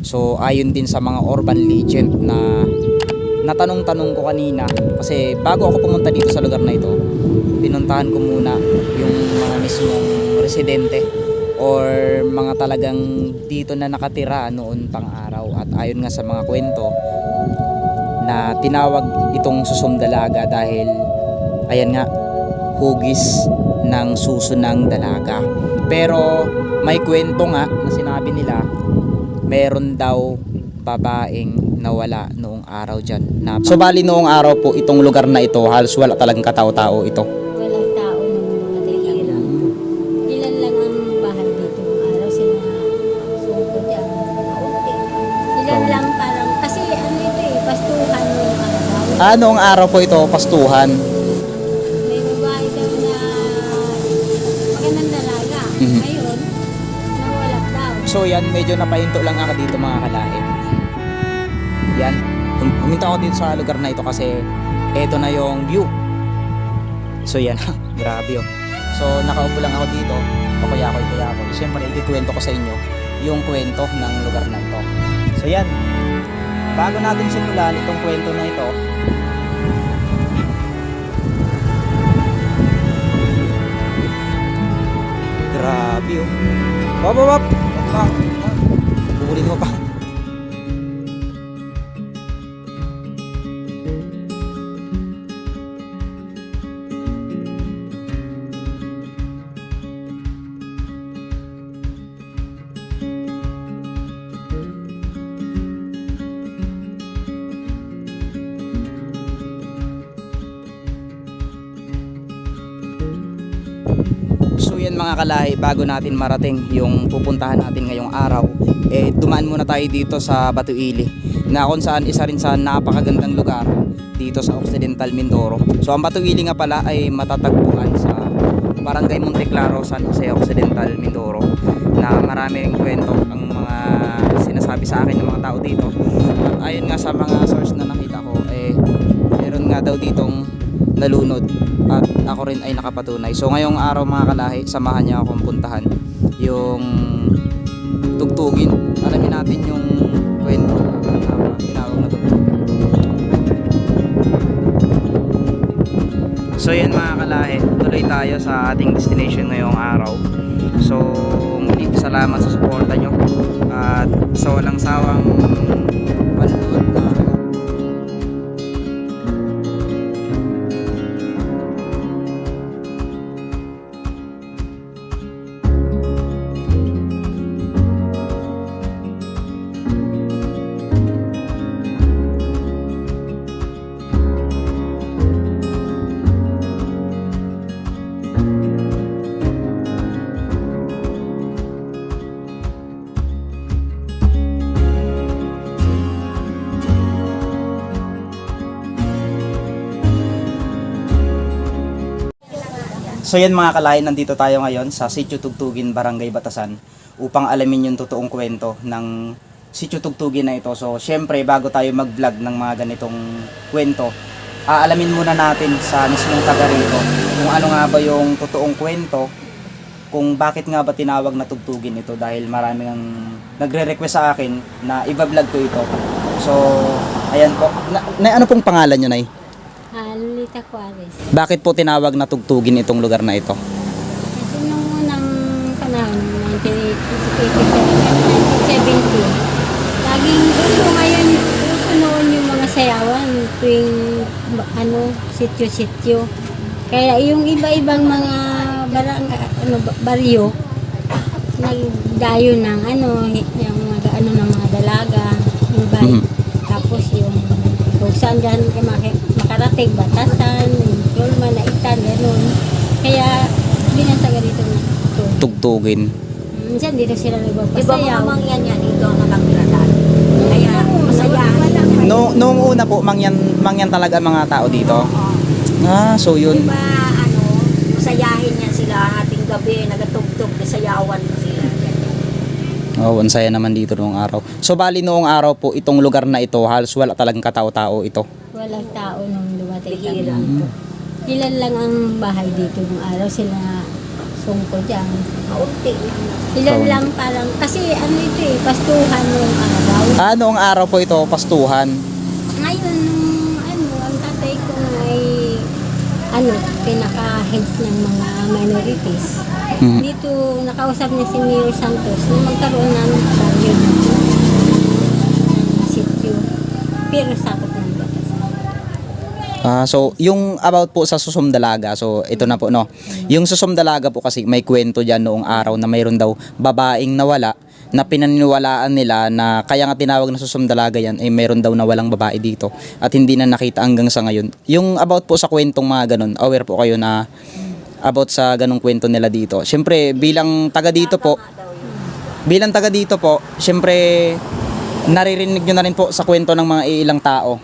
So ayon din sa mga urban legend na natanong-tanong ko kanina, kasi bago ako pumunta dito sa lugar na ito, pinuntahan ko muna yung mga mismong residente or mga talagang dito na nakatira noon pang araw. At ayon nga sa mga kwento na tinawag itong Susumdalaga dahil ayan nga, hugis ng suso ng dalaga. Pero may kwento nga na sinabi nila meron daw babaeng nawala noong araw dyan. So bali noong araw po itong lugar na ito halos wala talagang katao-tao ito. Walang tao nung dumating lang. Ilan lang ang bahay dito ng araw. Sila sungkod yan. Kaunti. Ilan lang parang, kasi ano ito pastuhan nung araw. Noong araw po ito pastuhan. May babae daw na magandang dalaga. Ngayon, nawala daw. So yan, medyo napahinto lang ako dito mga kalahi. Yan, huminto ako dito sa lugar na ito kasi eto na yung view. So yan, grabe oh. So nakaupo lang ako dito, pakuyakoy. Siyempre ikikwento ko sa inyo yung kwento ng lugar na ito. So yan, bago natin simulan itong kwento na ito, grabe oh. Wap. Bubulin mo pa. So yan mga kalahi, bago natin marating yung pupuntahan natin ngayong araw, dumaan muna tayo dito sa Batuili, na kung saan isa rin sa napakagandang lugar dito sa Occidental Mindoro. So ang Batuili nga pala ay matatagpuan sa Barangay Monteclaro, San Jose, Occidental Mindoro, na marami ring kwento ang mga sinasabi sa akin ng mga tao dito. At ayon nga sa mga source na nakita ko, meron nga daw ditong nalunod at ako rin ay nakapatunay. So ngayong araw mga kalahi, samahan niyo akong puntahan yung tugtugin. Alamin natin yung kwento na tinawag na tugtugin. So yan mga kalahi, tuloy tayo sa ating destination ngayong araw. So muli salamat sa suporta nyo at sa walang sawang panunood na So yan mga kalahi, nandito tayo ngayon sa Sitio Tugtugin, Barangay Batasan upang alamin yung totoong kwento ng Sitio Tugtugin na ito. So syempre bago tayo mag-vlog ng mga ganitong kwento, aalamin muna natin sa mismong taga rito kung ano nga ba yung totoong kwento, kung bakit nga ba tinawag na Tugtugin ito, dahil marami ang nagre-request sa akin na i-vlog ko ito. So ayan po, ano pong pangalan nyo, Nay? Lolita Juarez. Bakit po tinawag na Tugtugin itong lugar na ito? Kasi nung unang panahon, 1970, laging gusto ngayon, gusto noon yung mga sayawan tuwing sityo-sityo. Kaya yung iba-ibang mga baryo, nagdayo ng yung mga ng mga dalaga, yung tapos yung kung saan dyan makarating, Batasan, Tulman, Naitan, gano'n. Kaya binasaga dito na Tugtugin. minsan dito sila nagpapasayaw. Iba mga mangyan yan dito nakatira dati. Kaya masayahan. Noong una po, mangyan talaga mga tao dito. So yun. Diba masayahin yan sila ating gabi, nagatugtog, nasayawan sila. Ang saya naman dito noong araw. So bali noong araw po, itong lugar na ito, halos wala talagang katao-tao ito. Walang tao nung dumating Bihira. kami. Ilan lang ang bahay dito ng araw. Sila sungko dyan. Kaunti lang. Ilan Kaunti. lang parang, kasi ano ito eh, pastuhan yung araw. Noong araw po ito, pastuhan. Ngayon, ang tatay ko ay, pinaka-heads ng mga minorities. Mhm. Dito, nakausap niya si Mayor Santos na magkaroon ng baryo ng sityo. Pero sakot ng batas. So, yung about po sa Susumdalaga, so ito na po, no. Yung Susumdalaga po kasi may kwento dyan noong araw na mayroon daw babaeng nawala na pinaniniwalaan nila na kaya nga tinawag na Susumdalaga yan ay mayroon daw na walang babae dito at hindi na nakita hanggang sa ngayon. Yung about po sa kwentong mga ganun, aware po kayo na about sa ganung kwento nila dito. Siyempre, bilang taga dito po, siyempre, naririnig nyo na rin po sa kwento ng mga ilang tao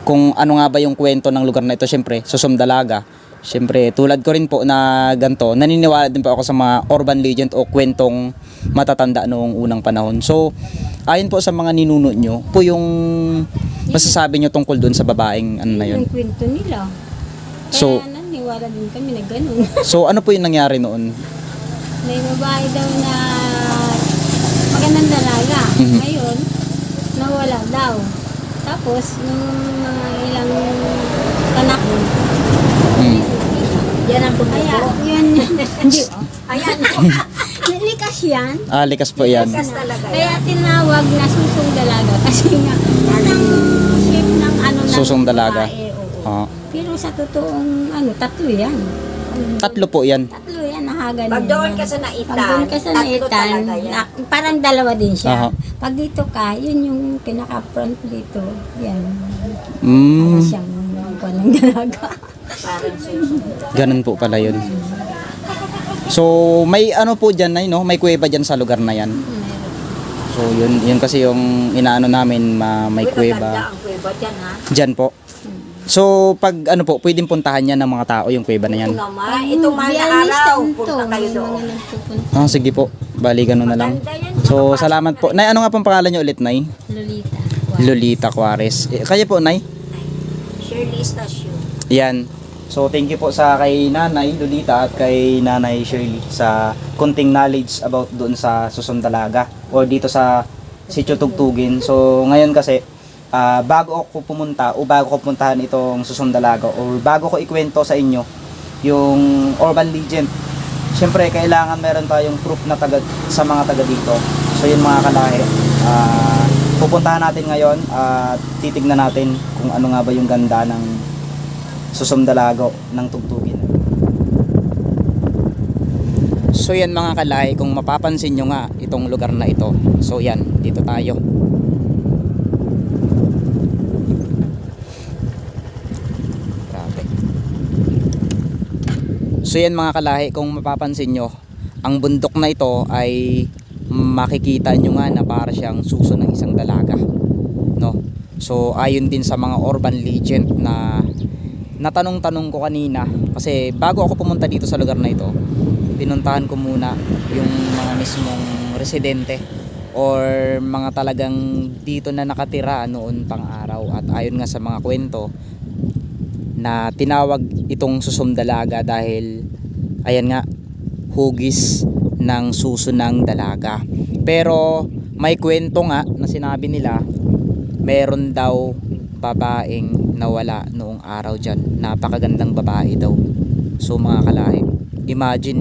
kung ano nga ba yung kwento ng lugar na ito. Siyempre, Susumdalaga. Siyempre, tulad ko rin po na ganito, naniniwala din po ako sa mga urban legend o kwentong matatanda noong unang panahon. So, ayon po sa mga ninuno nyo, po yung masasabi nyo tungkol dun sa babaeng ano na yun. Yung kwento nila. So- Kaya naniwala din kami na ganun. So, ano po yung nangyari noon? May babae daw na magandang dalaga. Mhm. Ngayon, nawala daw. Tapos, nung mga ilang panahon, Hmm. Yan ang kaya bumubo. yun, hindi, Ayan. likas yan. Likas po yan. Likas talaga yan. Kaya tinawag na susong dalaga kasi nga, yan ang shape ng ng Susong dalaga. babae, oo. Ah. Pero sa totoong, tatlo yan. Tatlo po yan. Tatlo yan, nahagan Pag yan. doon ka sa naitan, Pag doon ka sa tatlo naitan, talaga yan. parang dalawa din Aha. siya. Pag dito ka, yun yung pinaka-front dito. Yan. Para Mm, siyang walang dalaga. Parang susunod. ganun po pala yun. So, may ano po dyan, no? May kuweba dyan sa lugar na yan. So, yun kasi yung inaano namin, may Uy, kuweba. maganda ang kuweba dyan, ha? Dyan po. So, pag ano po, pwedeng puntahan yan ng mga tao yung kuweba na yan. Ito naman, itong mahal na araw, punta kayo doon. Sige po. Bali, ganun na lang. Maganda yan. So, salamat po. Nay, ano nga pong pangalan nyo ulit, Nay? Lolita. Lolita Juarez. Kaya po, Nay? Shirley Stasio. Yan. So, thank you po sa kay Nanay Lolita at kay Nanay Shirley sa kunting knowledge about doon sa Susumdalaga or dito sa Sitio Tugtugin. So, ngayon kasi, bago ako pumunta o bago ko puntahan itong Susumdalaga or bago ko ikwento sa inyo yung urban legend, syempre, kailangan meron tayong proof na sa mga taga dito. So, yun mga kalahi. Pupuntahan natin ngayon at titignan natin kung ano nga ba yung ganda ng Susumdalaga ng Tugtugin. So yan mga kalahi, kung mapapansin nyo nga itong lugar na ito. So yan, dito tayo. Grabe. So yan mga kalahi, kung mapapansin nyo, ang bundok na ito ay makikita nyo nga na para siyang suso ng isang dalaga, no? So ayon din sa mga urban legend na natanong-tanong ko kanina, kasi bago ako pumunta dito sa lugar na ito, pinuntahan ko muna yung mga mismong residente or mga talagang dito na nakatira noon pang araw. At ayon nga sa mga kwento na tinawag itong Susumdalaga dahil ayan nga, hugis ng suso ng dalaga. Pero may kwento nga na sinabi nila meron daw babaeng nawala noong araw dyan. Napakagandang babae daw. So mga kalahi, imagine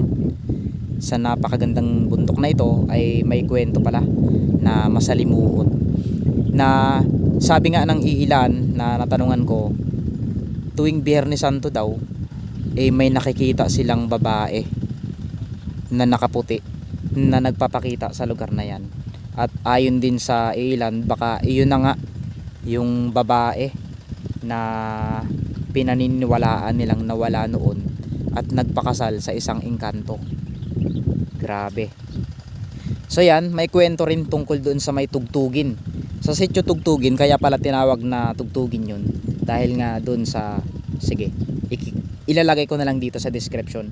sa napakagandang bundok na ito ay may kwento pala na masalimuot, na sabi nga ng iilan na natanungan ko, tuwing Biyernes Santo daw may nakikita silang babae na nakaputi na nagpapakita sa lugar na yan. At ayon din sa ilan, baka iyon na nga yung babae na pinaniniwalaan nilang nawala noon at nagpakasal sa isang engkanto. Grabe. So yan, may kwento rin tungkol doon sa may Tugtugin. Sa Sitio Tugtugin, kaya pala tinawag na Tugtugin yun dahil nga doon sa, sige, ilalagay ko na lang dito sa description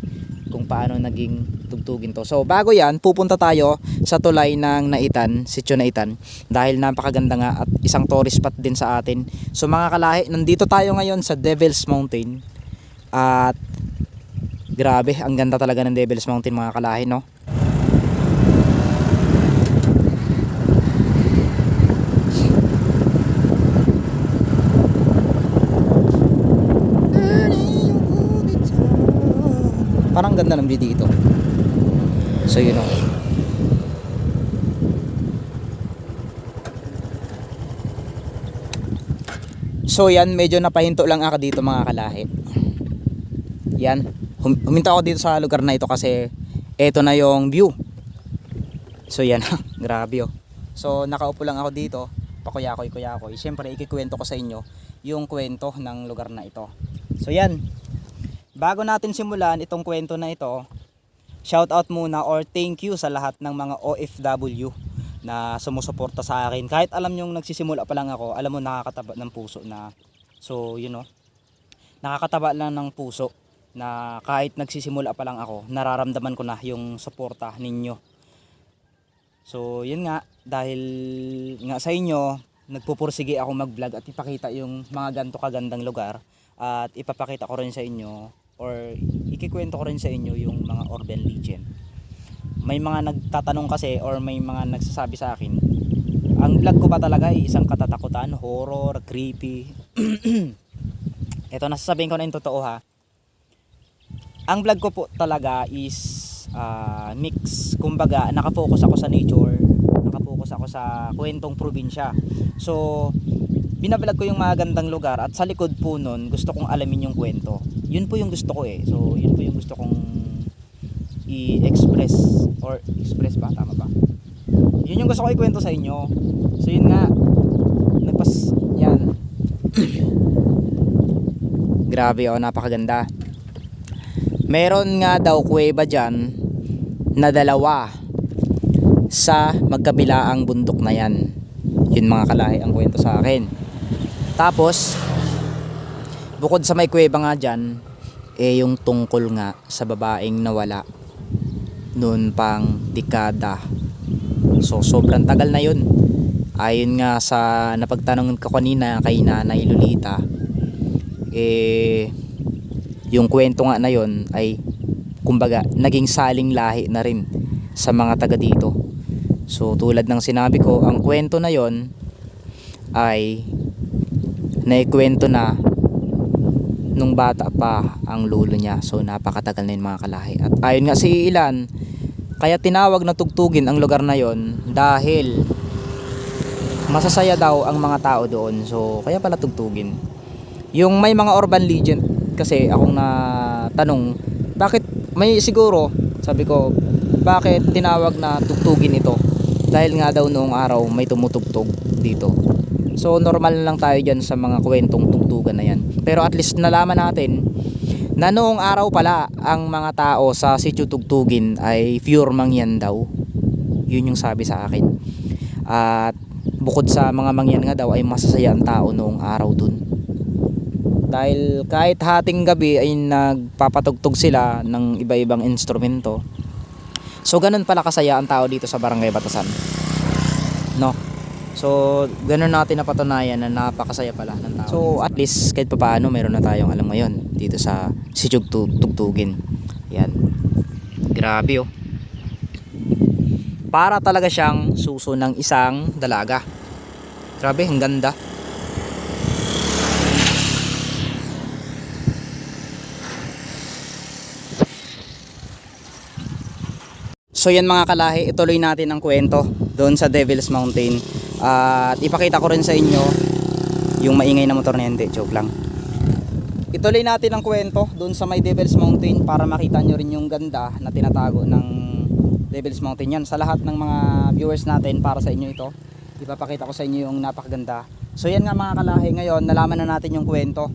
kung paano naging Tugtugin to. So bago yan, pupunta tayo sa tulay ng Naitan, Sitio Naitan, dahil napakaganda nga at isang tourist spot din sa atin. So mga kalahi, nandito tayo ngayon sa Devil's Mountain at Grabe, ang ganda talaga ng Devil's Mountain mga kalahi, no? Parang ganda ng view dito. So yun know. So yan, medyo napahinto lang ako dito mga kalahi. Yan, huminto ako dito sa lugar na ito kasi eto na yung view. So yan, grabe oh. So nakaupo lang ako dito, pakuyakoy. Siyempre ikikwento ko sa inyo yung kwento ng lugar na ito. So yan, bago natin simulan itong kwento na ito, shout out muna or thank you sa lahat ng mga OFW na sumusuporta sa akin. Kahit alam nyong nagsisimula pa lang ako, alam mo nakakataba ng puso na, so you know, nakakataba lang ng puso na kahit nagsisimula pa lang ako, nararamdaman ko na yung suporta ninyo. So yun nga, dahil nga sa inyo, nagpupursige ako mag-vlog at ipakita yung mga ganto kagandang lugar, at ipapakita ko rin sa inyo or ikikwento ko rin sa inyo yung mga urban legend. May mga nagtatanong kasi or may mga nagsasabi sa akin, ang vlog ko ba talaga ay isang katatakutan, horror, creepy? Ito, nasasabihin ko na yung totoo ha. Ang vlog ko po talaga is mix. Kumbaga, nakafocus ako sa nature, nakafocus ako sa kwentong probinsya. So, binablog ko yung mga gandang lugar at sa likod po nun, gusto kong alamin yung kwento. Yun po yung gusto ko eh. So, yun po yung gusto kong i-express or express ba? Tama ba? Yun yung gusto ko ikwento sa inyo. So, yun nga. Yan. Grabe oh, napakaganda. Meron nga daw kuweba dyan na dalawa sa magkabilaang bundok na yan. Yun mga kalahi ang kwento sa akin. Tapos bukod sa may kuweba nga dyan, yung tungkol nga sa babaeng nawala noon pang dekada. So sobrang tagal na yun. Ayon nga sa napagtanong ko kanina kay Nanay Lolita, yung kwento nga na yun ay kumbaga naging saling lahi na rin sa mga taga dito. So tulad ng sinabi ko, ang kwento na yon ay naikwento na nung bata pa ang lolo niya. So napakatagal na yun mga kalahi. At ayon nga si Ilan, kaya tinawag na tugtugin ang lugar na yon dahil masasaya daw ang mga tao doon. So kaya pala tugtugin. Yung may mga urban legend kasi akong natanong, bakit may siguro, sabi ko, bakit tinawag na tugtugin ito? Dahil nga daw noong araw may tumutugtog dito. So normal lang tayo dyan sa mga kwentong tugtugan na yan. Pero at least nalaman natin na noong araw pala ang mga tao sa sitio tugtugin ay pure mangyan daw. Yun yung sabi sa akin. At bukod sa mga mangyan nga daw ay masasaya ang tao noong araw dun. Dahil kahit hating gabi ay nagpapatugtog sila ng iba-ibang instrumento. So ganun pala kasaya ang tao dito sa Barangay Batasan. No? So ganun natin napatunayan na napakasaya pala ng tao. So at least kahit papaano meron na tayong alam ngayon dito sa sitio tugtugin. Yan. Grabe oh. Para talaga siyang suso ng isang dalaga. Grabe, ang ganda. So yan mga kalahi, ituloy natin ang kwento doon sa Devil's Mountain. At ipakita ko rin sa inyo yung maingay na motor na hindi, joke lang. Ituloy natin ang kwento doon sa may Devil's Mountain para makita nyo rin yung ganda na tinatago ng Devil's Mountain. Yan, sa lahat ng mga viewers natin, para sa inyo ito. Ipapakita ko sa inyo yung napakaganda. So yan nga mga kalahi, ngayon nalaman na natin yung kwento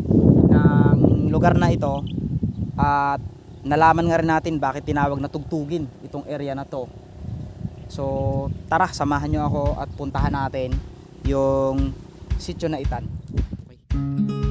ng lugar na ito. At nalaman nga rin natin bakit tinawag na tugtugin itong area na to. So tara, samahan nyo ako at puntahan natin yung sitio na Itan. Okay.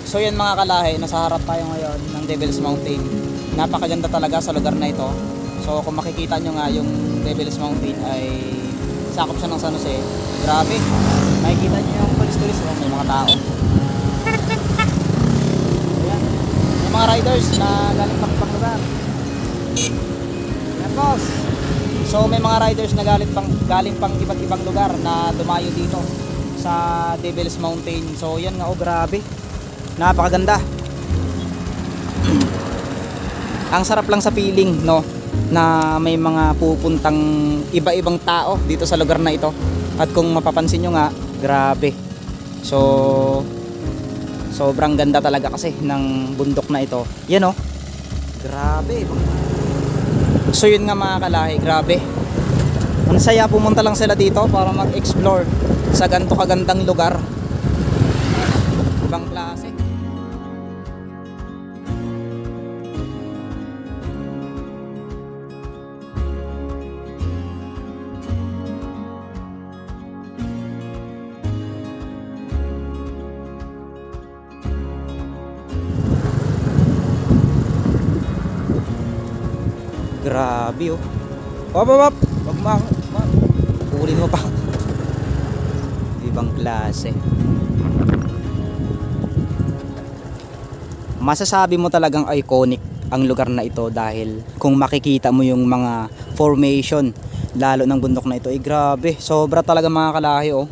So yan mga kalahi, nasa harap tayo ngayon ng Devil's Mountain. Napakaganda talaga sa lugar na ito. So kung makikita nyo nga yung Devil's Mountain ay sakop siya ng San Jose. Grabe. Makikita nyo yung tulis-tulis, oh, may mga tao. Ayan. May mga riders na galing pang ibang lugar. Ayan boss. So may mga riders na galing pang iba't ibang lugar na dumayo dito sa Devil's Mountain. So yan nga, oh grabe. Napakaganda. Ang sarap lang sa feeling, no, na may mga pupuntang iba-ibang tao dito sa lugar na ito. At kung mapapansin nyo nga, grabe. So sobrang ganda talaga kasi ng bundok na ito. Yan, oh. Grabe. So yun nga mga kalahi, grabe. Ang saya pumunta lang sila dito para mag-explore sa ganito kagandang lugar. Ibang klase. Grabe, oh. Hop, hop, hop. Wag Pulin mo pa. Ibang klase. Masasabi mo talagang iconic ang lugar na ito dahil kung makikita mo yung mga formation lalo ng bundok na ito, ay grabe. Sobra talaga mga kalahi, oh.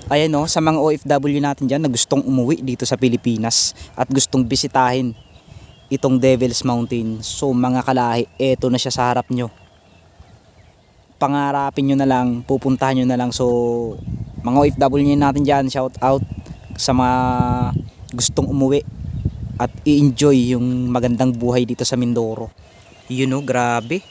Ayan, oh, sa mga OFW natin dyan na gustong umuwi dito sa Pilipinas at gustong bisitahin itong Devil's Mountain. So mga kalahi, eto na siya sa harap nyo. Pangarapin nyo na lang, pupuntahan nyo na lang. So mga OFW natin dyan, shout out sa mga gustong umuwi at i-enjoy yung magandang buhay dito sa Mindoro. You know, grabe.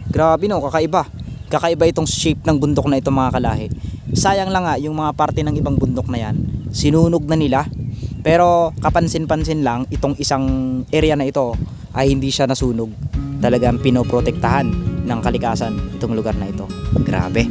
Grabe, no, kakaiba. Kakaiba itong shape ng bundok na ito mga kalahi. Sayang lang nga yung mga parte ng ibang bundok na yan, sinunog na nila. Pero kapansin-pansin lang, itong isang area na ito ay hindi siya nasunog. Talagang pinoprotektahan ng kalikasan itong lugar na ito. Grabe.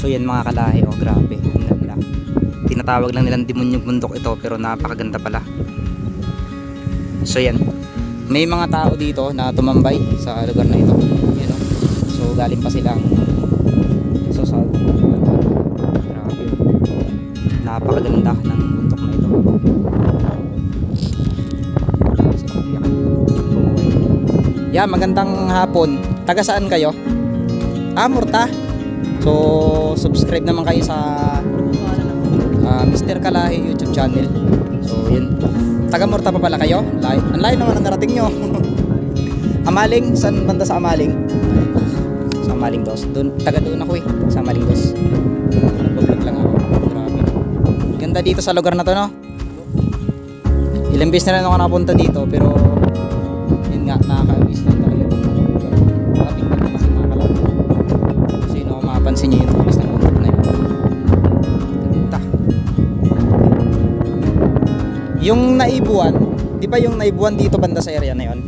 So yan mga kalahi, oh grabe, ang ganda. Tinatawag lang nilang demonyong bundok ito pero napakaganda pala. So yan, may mga tao dito na tumambay sa lugar na ito, you know? So galing pa silang sa grabe, napakaganda ng bundok na ito. Yeah, magandang hapon. Taga saan kayo? Murta. So, subscribe naman kayo sa Mr. Kalahi YouTube channel. So, yun. Taga Murta pa pala kayo? Ang layo naman ang narating nyo. Amaling? Saan banda sa Amaling? Sa Amaling Dos. Taga doon ako eh. Sa Amaling Dos. Nagbablog lang ako. Grabe. Ganda dito sa lugar na to, no? Ilang beses na rin ako napunta dito, pero yun nga, nakaka-miss lang talaga itong lugar. Maraming ganda kasi mga kalahi. Pansin niyo yung tulis ng bundok na yun. Ganda. Yung naibuan, di ba yung naibuan dito banda sa area na yun?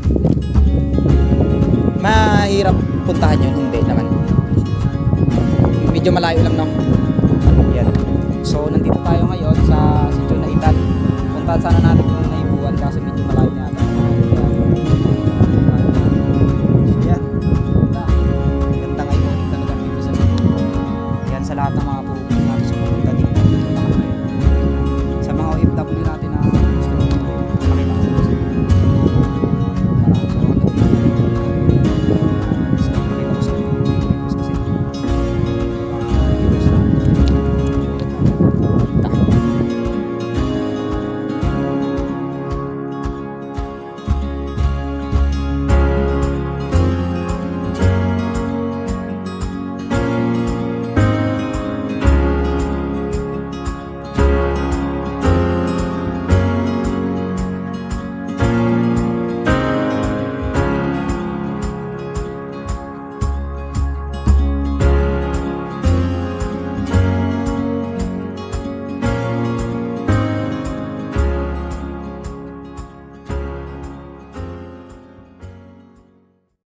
Mahirap puntahan yun, hindi naman. Medyo malayo lang, no? Yan. So nandito tayo ngayon sa Sitio Naitan. Puntahan sana natin yung naibuan kasi medyo malayo nga